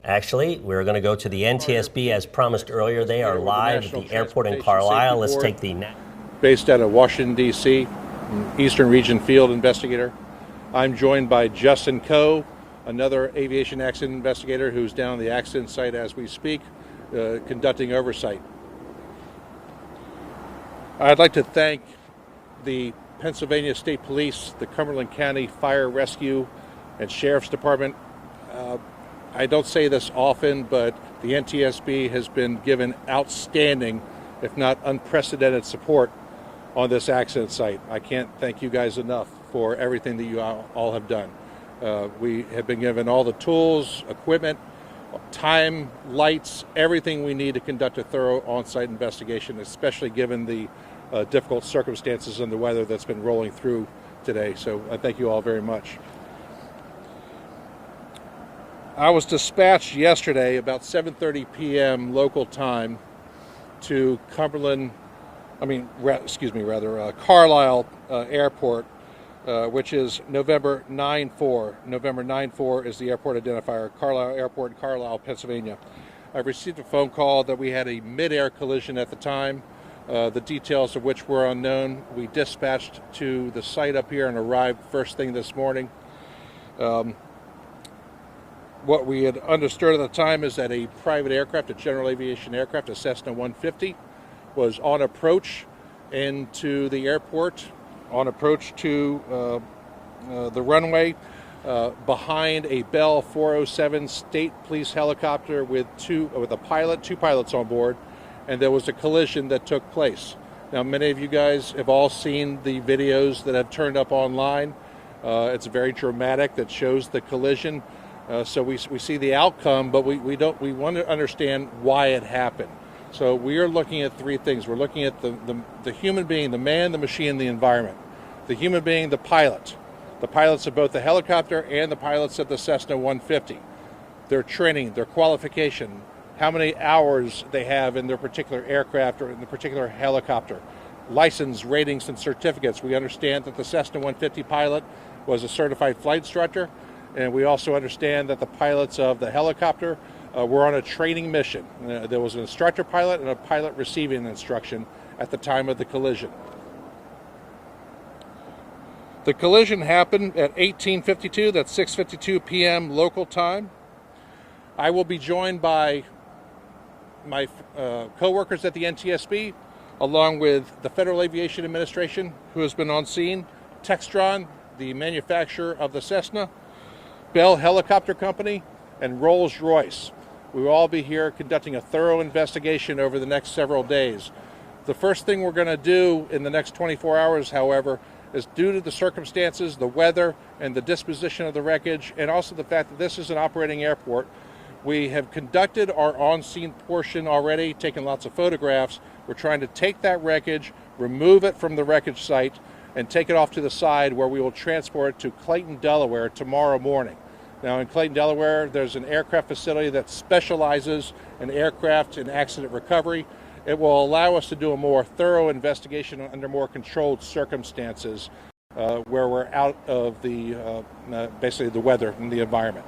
Actually, we're going to go to the NTSB as promised earlier. They are live at the airport in Carlisle. Let's take the... Based out of Washington, D.C., Eastern Region Field Investigator. I'm joined by Justin Coe, another aviation accident investigator who's down at the accident site as we speak, conducting oversight. I'd like to thank the Pennsylvania State Police, the Cumberland County Fire Rescue and Sheriff's Department. I don't say this often, but the NTSB has been given outstanding, if not unprecedented support on this accident site. I can't thank you guys enough for everything that you all have done. We have been given all the tools, equipment, time, lights, everything we need to conduct a thorough on-site investigation, especially given the difficult circumstances and the weather that's been rolling through today. So I thank you all very much. I was dispatched yesterday about 7:30 p.m. local time to Carlisle Airport, which is November 9-4. November 9-4 is the airport identifier, Carlisle Airport in Carlisle, Pennsylvania. I received a phone call that we had a mid-air collision at the time, the details of which were unknown. We dispatched to the site up here and arrived first thing this morning. What we had understood at the time is that a private aircraft, a general aviation aircraft, a Cessna 150, was on approach into the airport, on approach to the runway, behind a Bell 407 state police helicopter with two pilots on board, and there was a collision that took place. Now, many of you guys have all seen the videos that have turned up online. It's very dramatic, that shows the collision. So we see the outcome, but we want to understand why it happened. So we are looking at three things. We're looking at the human being, the man, the machine, the environment. The human being, the pilot. The pilots of both the helicopter and the pilots of the Cessna 150. Their training, their qualification, how many hours they have in their particular aircraft or in the particular helicopter. License, ratings, and certificates. We understand that the Cessna 150 pilot was a certified flight instructor. And we also understand that the pilots of the helicopter were on a training mission. There was an instructor pilot and a pilot receiving instruction at the time of the collision. The collision happened at 18:52, that's 6:52 p.m. local time. I will be joined by my co-workers at the NTSB, along with the Federal Aviation Administration, who has been on scene, Textron, the manufacturer of the Cessna, Bell Helicopter Company, and Rolls-Royce. We will all be here conducting a thorough investigation over the next several days. The first thing we're going to do in the next 24 hours, however, is due to the circumstances, the weather, and the disposition of the wreckage, and also the fact that this is an operating airport, we have conducted our on-scene portion already, taken lots of photographs. We're trying to take that wreckage, remove it from the wreckage site, and take it off to the side where we will transport it to Clayton, Delaware tomorrow morning. Now in Clayton, Delaware, there's an aircraft facility that specializes in aircraft and accident recovery. It will allow us to do a more thorough investigation under more controlled circumstances where we're out of the basically the weather and the environment.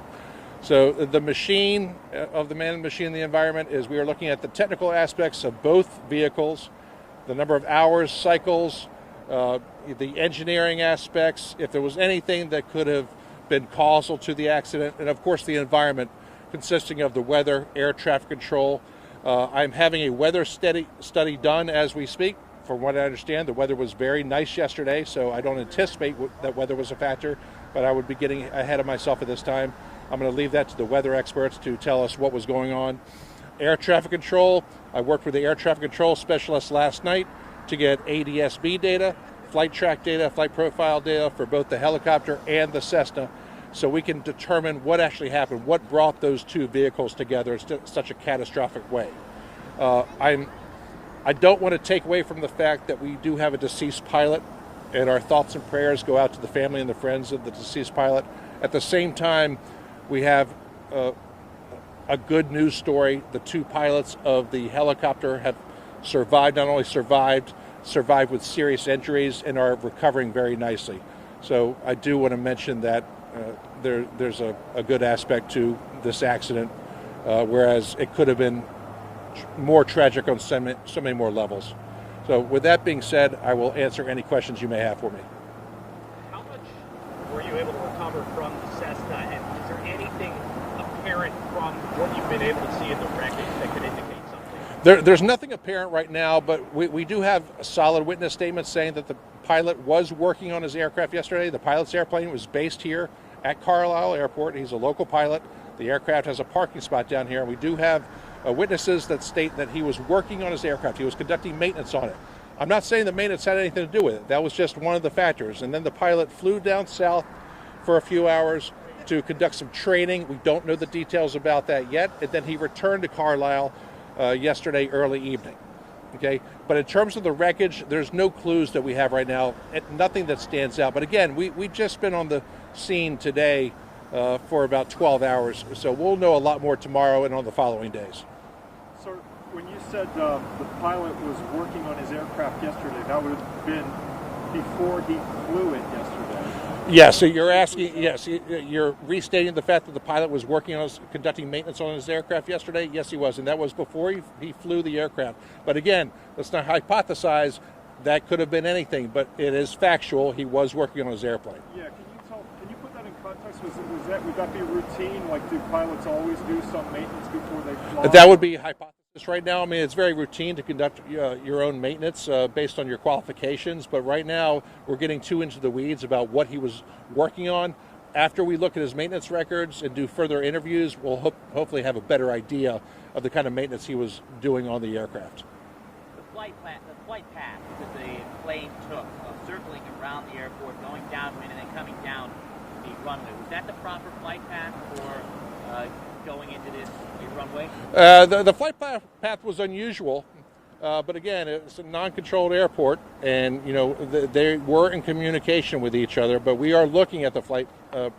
So the machine of the man and machine and the environment is we are looking at the technical aspects of both vehicles, the number of hours, cycles, the engineering aspects, if there was anything that could have been causal to the accident, and of course the environment consisting of the weather, air traffic control. I'm having a weather study done as we speak. From what I understand, the weather was very nice yesterday, so I don't anticipate that weather was a factor, but I would be getting ahead of myself at this time. I'm going to leave that to the weather experts to tell us what was going on. Air traffic control, I worked with the air traffic control specialist last night to get NTSB data, flight track data, flight profile data for both the helicopter and the Cessna, so we can determine what actually happened, what brought those two vehicles together in such a catastrophic way. I don't want to take away from the fact that we do have a deceased pilot, and our thoughts and prayers go out to the family and the friends of the deceased pilot. At the same time, we have a good news story. The two pilots of the helicopter have survived, not only survived with serious injuries and are recovering very nicely. So I do want to mention that there's a good aspect to this accident whereas it could have been more tragic on so many more levels. So with that being said, I will answer any questions you may have for me. How much were you able to recover from the Cessna, and is there anything apparent from what you've been able to see in the wreckage that could indicate something? There's nothing apparent right now, but we do have a solid witness statement saying that the pilot was working on his aircraft yesterday. The pilot's airplane was based here at Carlisle Airport. He's a local pilot. The aircraft has a parking spot down here, and we do have witnesses that state that he was working on his aircraft. He was conducting maintenance on it. I'm not saying the maintenance had anything to do with it. That was just one of the factors. And then the pilot flew down south for a few hours to conduct some training. We don't know the details about that yet. And then he returned to Carlisle yesterday early evening. Okay, but in terms of the wreckage, there's no clues that we have right now, nothing that stands out. But again, we've just been on the scene today for about 12 hours, so we'll know a lot more tomorrow and on the following days. So when you said the pilot was working on his aircraft yesterday, that would have been before he flew it yesterday? Yes, so you're asking, yes, you're restating the fact that the pilot was working on conducting maintenance on his aircraft yesterday? Yes, he was, and that was before he flew the aircraft. But again, let's not hypothesize. That could have been anything, but it is factual. He was working on his airplane. Yeah, can you put that in context? Would that be routine? Like, do pilots always do some maintenance before they fly? That would be a hypothesis right now. I mean, it's very routine to conduct your own maintenance based on your qualifications, but right now we're getting too into the weeds about what he was working on. After we look at his maintenance records and do further interviews, we'll hopefully have a better idea of the kind of maintenance he was doing on the aircraft. The flight path that the plane took, circling around the airport, going downwind, and then coming down the runway, was that the proper flight path for going into this runway? The flight path was unusual, but again, it's a non-controlled airport, and they were in communication with each other. But we are looking at the flight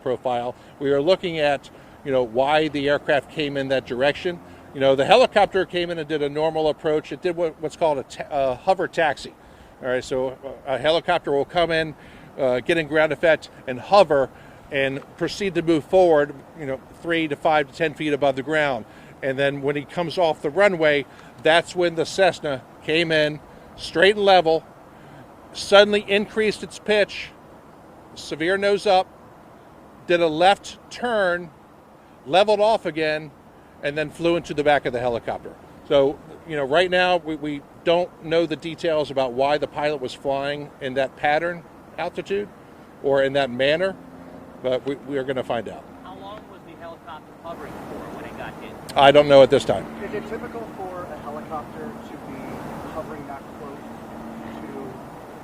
profile. We are looking at why the aircraft came in that direction. The helicopter came in and did a normal approach. It did what's called a hover taxi. All right, so a helicopter will come in, get in ground effect, and hover, and proceed to move forward, 3 to 5 to 10 feet above the ground. And then when he comes off the runway, that's when the Cessna came in, straight and level, suddenly increased its pitch, severe nose up, did a left turn, leveled off again, and then flew into the back of the helicopter. So, right now we don't know the details about why the pilot was flying in that pattern altitude or in that manner, but we are going to find out. How long was the helicopter hovering for when it got hit? I don't know at this time. Is it typical for a helicopter to be hovering that close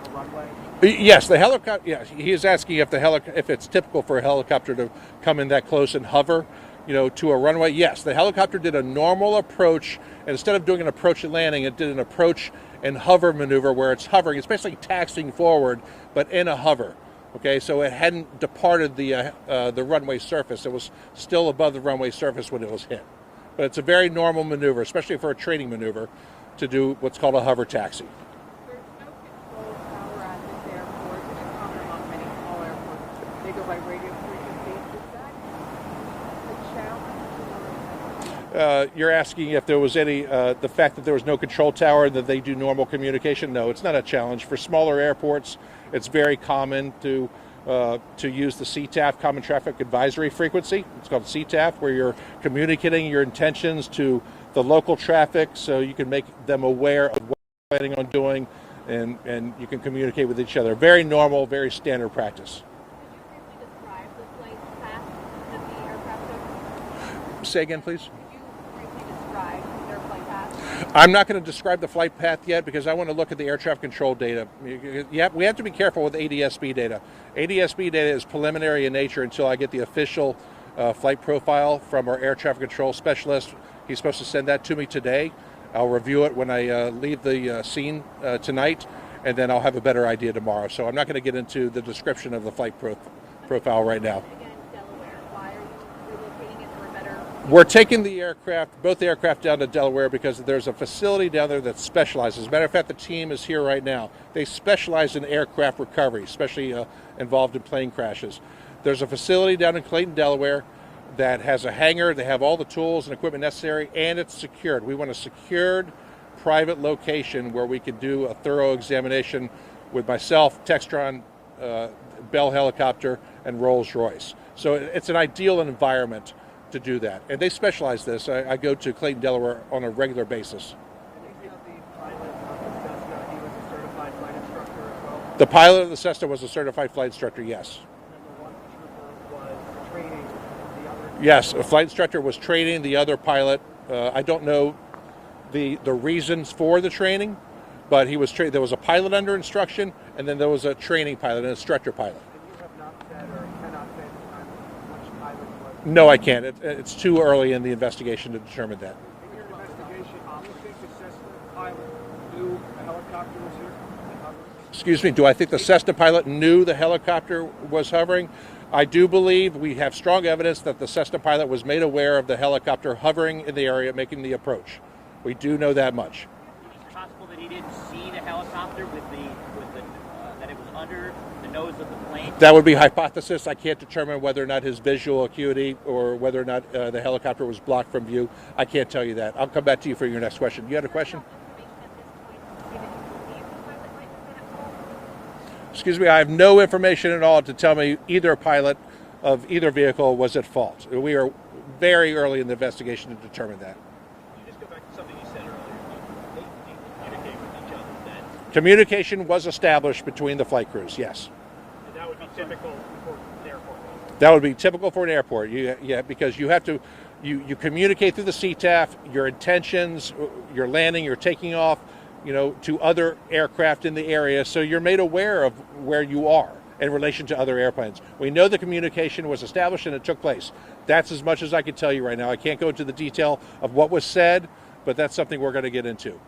to a runway? Yes, the helicopter. Yes, he is asking if it's typical for a helicopter to come in that close and hover, to a runway. Yes, the helicopter did a normal approach, and instead of doing an approach and landing, it did an approach and hover maneuver where it's hovering. It's basically taxiing forward, but in a hover. Okay, so it hadn't departed the runway surface. It was still above the runway surface when it was hit. But it's a very normal maneuver, especially for a training maneuver, to do what's called a hover taxi. There's no control tower at this airport. It's common among many small airports. They go by radio frequency. Is that a challenge? You're asking if there was any, the fact that there was no control tower and that they do normal communication? No, it's not a challenge. For smaller airports, it's very common to use the CTAF, Common Traffic Advisory Frequency. It's called CTAF, where you're communicating your intentions to the local traffic so you can make them aware of what you're planning on doing, and you can communicate with each other. Very normal, very standard practice. Could you briefly describe the flight path that the aircraft took? Say again, please. Could you briefly describe their flight path? I'm not going to describe the flight path yet because I want to look at the air traffic control data. We have to be careful with ADSB data. ADSB data is preliminary in nature until I get the official flight profile from our air traffic control specialist. He's supposed to send that to me today. I'll review it when I leave the scene tonight, and then I'll have a better idea tomorrow. So I'm not going to get into the description of the flight profile right now. Again, Delaware. Why are you relocating it for a better? We're taking the aircraft, both the aircraft, down to Delaware because there's a facility down there that specializes. As a matter of fact, the team is here right now. They specialize in aircraft recovery, especially involved in plane crashes. There's a facility down in Clayton, Delaware. that has a hangar. They have all the tools and equipment necessary, and it's secured. We want a secured private location where we can do a thorough examination with myself, Textron, Bell Helicopter, and Rolls-Royce. So it's an ideal environment to do that. And they specialize this. I go to Clayton, Delaware on a regular basis. The pilot of the Cessna was a certified flight instructor, yes. Yes, a flight instructor was training the other pilot. I don't know the reasons for the training, but he was there was a pilot under instruction, and then there was a training pilot, an instructor pilot. And you have not said or cannot say at this time which pilot was? No, I can't. It's too early in the investigation to determine that. In your investigation, do you think the Cessna pilot knew a helicopter was here? Excuse me, do I think the Cessna pilot knew the helicopter was hovering? I do believe we have strong evidence that the Cessna pilot was made aware of the helicopter hovering in the area making the approach. We do know that much. Is it possible that he didn't see the helicopter that it was under the nose of the plane? That would be hypothesis. I can't determine whether or not his visual acuity or whether or not the helicopter was blocked from view. I can't tell you that. I'll come back to you for your next question. You had a question? Excuse me, I have no information at all to tell me either pilot of either vehicle was at fault. We are very early in the investigation to determine that. Can you just go back to something you said earlier? They communicate with each other then. Communication was established between the flight crews, yes. And that would be typical for an airport. That would be typical for an airport, yeah, because you have to, you communicate through the CTAF, your intentions, your landing, your taking off, to other aircraft in the area, so you're made aware of where you are in relation to other airplanes. We know the communication was established and it took place. That's as much as I can tell you right now. I can't go into the detail of what was said, but that's something we're going to get into.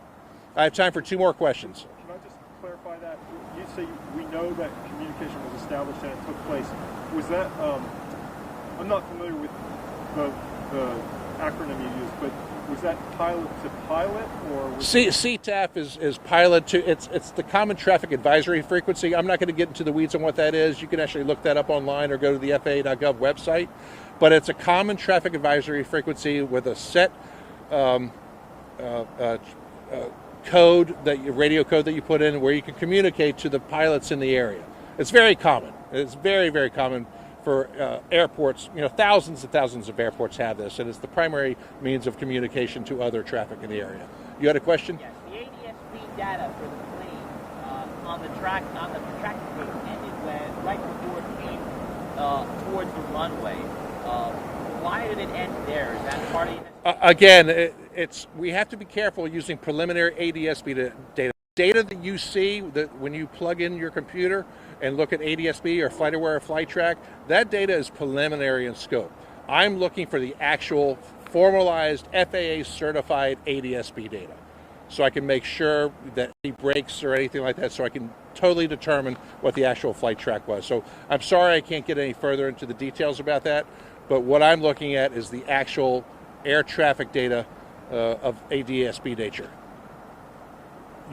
I have time for 2 more questions. Can I just clarify that? You say we know that communication was established and it took place. Was that, I'm not familiar with the acronym you used, but was that pilot to pilot, or was CTAF is pilot to, it's the Common Traffic Advisory Frequency. I'm not going to get into the weeds on what that is. You can actually look that up online or go to the FAA.gov website. But it's a Common Traffic Advisory Frequency with a set code, radio code that you put in where you can communicate to the pilots in the area. It's very common. It's very, very common for airports. Thousands and thousands of airports have this, and it's the primary means of communication to other traffic in the area. You had a question? Yes, the ADSB data for the plane on the tracking tape ended right before it came towards the runway. Why did it end there? Is that part of it? Again, we have to be careful using preliminary ADSB data. Data that you see when you plug in your computer and look at ADSB or FlightAware or FlightTrack, that data is preliminary in scope. I'm looking for the actual formalized FAA certified ADSB data, so I can make sure that any breaks or anything like that, so I can totally determine what the actual flight track was. So I'm sorry I can't get any further into the details about that, but what I'm looking at is the actual air traffic data of ADSB nature.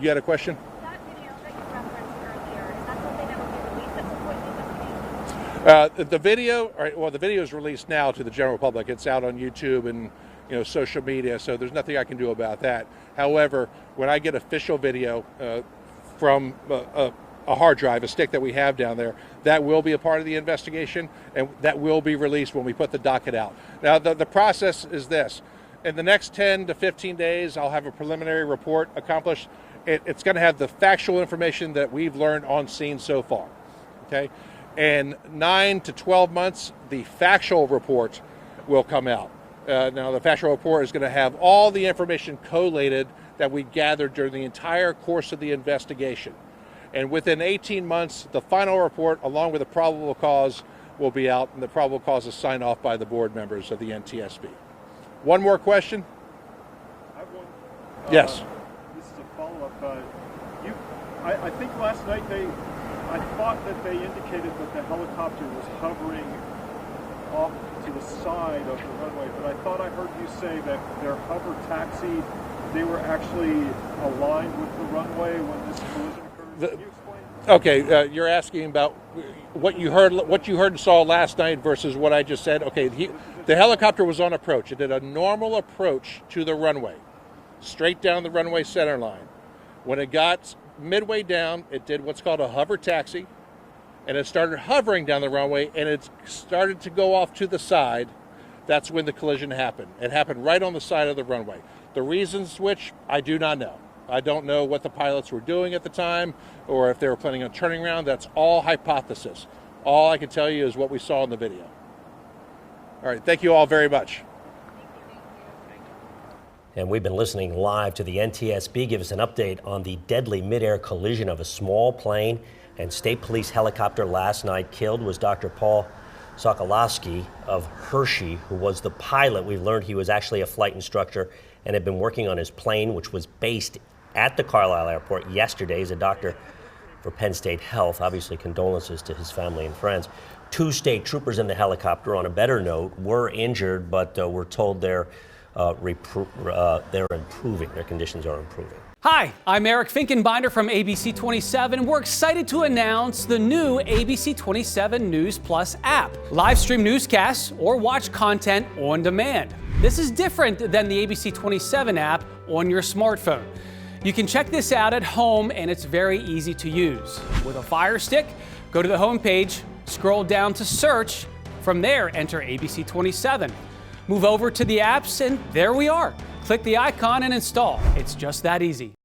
You had a question? That video that you referenced earlier, is that something that will be released at some point in the investigation? The video is released now to the general public. It's out on YouTube and social media, so there's nothing I can do about that. However, when I get official video from a hard drive, a stick that we have down there, that will be a part of the investigation, and that will be released when we put the docket out. Now, the process is this. In the next 10 to 15 days, I'll have a preliminary report accomplished. It's going to have the factual information that we've learned on scene so far. Okay? And 9 to 12 months, the factual report will come out. Now, the factual report is going to have all the information collated that we gathered during the entire course of the investigation. And within 18 months, the final report, along with the probable cause, will be out, and the probable cause is signed off by the board members of the NTSB. One more question? I have one. Yes. This is a follow-up. I think last night I thought that they indicated that the helicopter was hovering off to the side of the runway, but I thought I heard you say that their hover taxi, they were actually aligned with the runway when this collision occurred. Can you explain? Okay, you're asking about what you heard and saw last night versus what I just said. Okay, The helicopter was on approach. It did a normal approach to the runway, straight down the runway center line. When it got midway down, it did what's called a hover taxi, and it started hovering down the runway, and it started to go off to the side. That's when the collision happened. It happened right on the side of the runway. The reasons which, I do not know. I don't know what the pilots were doing at the time, or if they were planning on turning around. That's all hypothesis. All I can tell you is what we saw in the video. All right, thank you all very much. And we've been listening live to the NTSB give us an update on the deadly midair collision of a small plane and state police helicopter last night. Killed was Dr. Paul Sokolowski of Hershey, who was the pilot. We've learned he was actually a flight instructor and had been working on his plane, which was based at the Carlisle airport yesterday. He's a doctor for Penn State Health. Obviously, condolences to his family and friends. 2 state troopers in the helicopter, on a better note, were injured, but we're told they're improving. Their conditions are improving. Hi, I'm Eric Finkenbinder from ABC 27. We're excited to announce the new ABC 27 News Plus app. Live stream newscasts or watch content on demand. This is different than the ABC 27 app on your smartphone. You can check this out at home, and it's very easy to use. With a Fire Stick, go to the home page, scroll down to search. From there, enter ABC 27. Move over to the apps, and there we are. Click the icon and install. It's just that easy.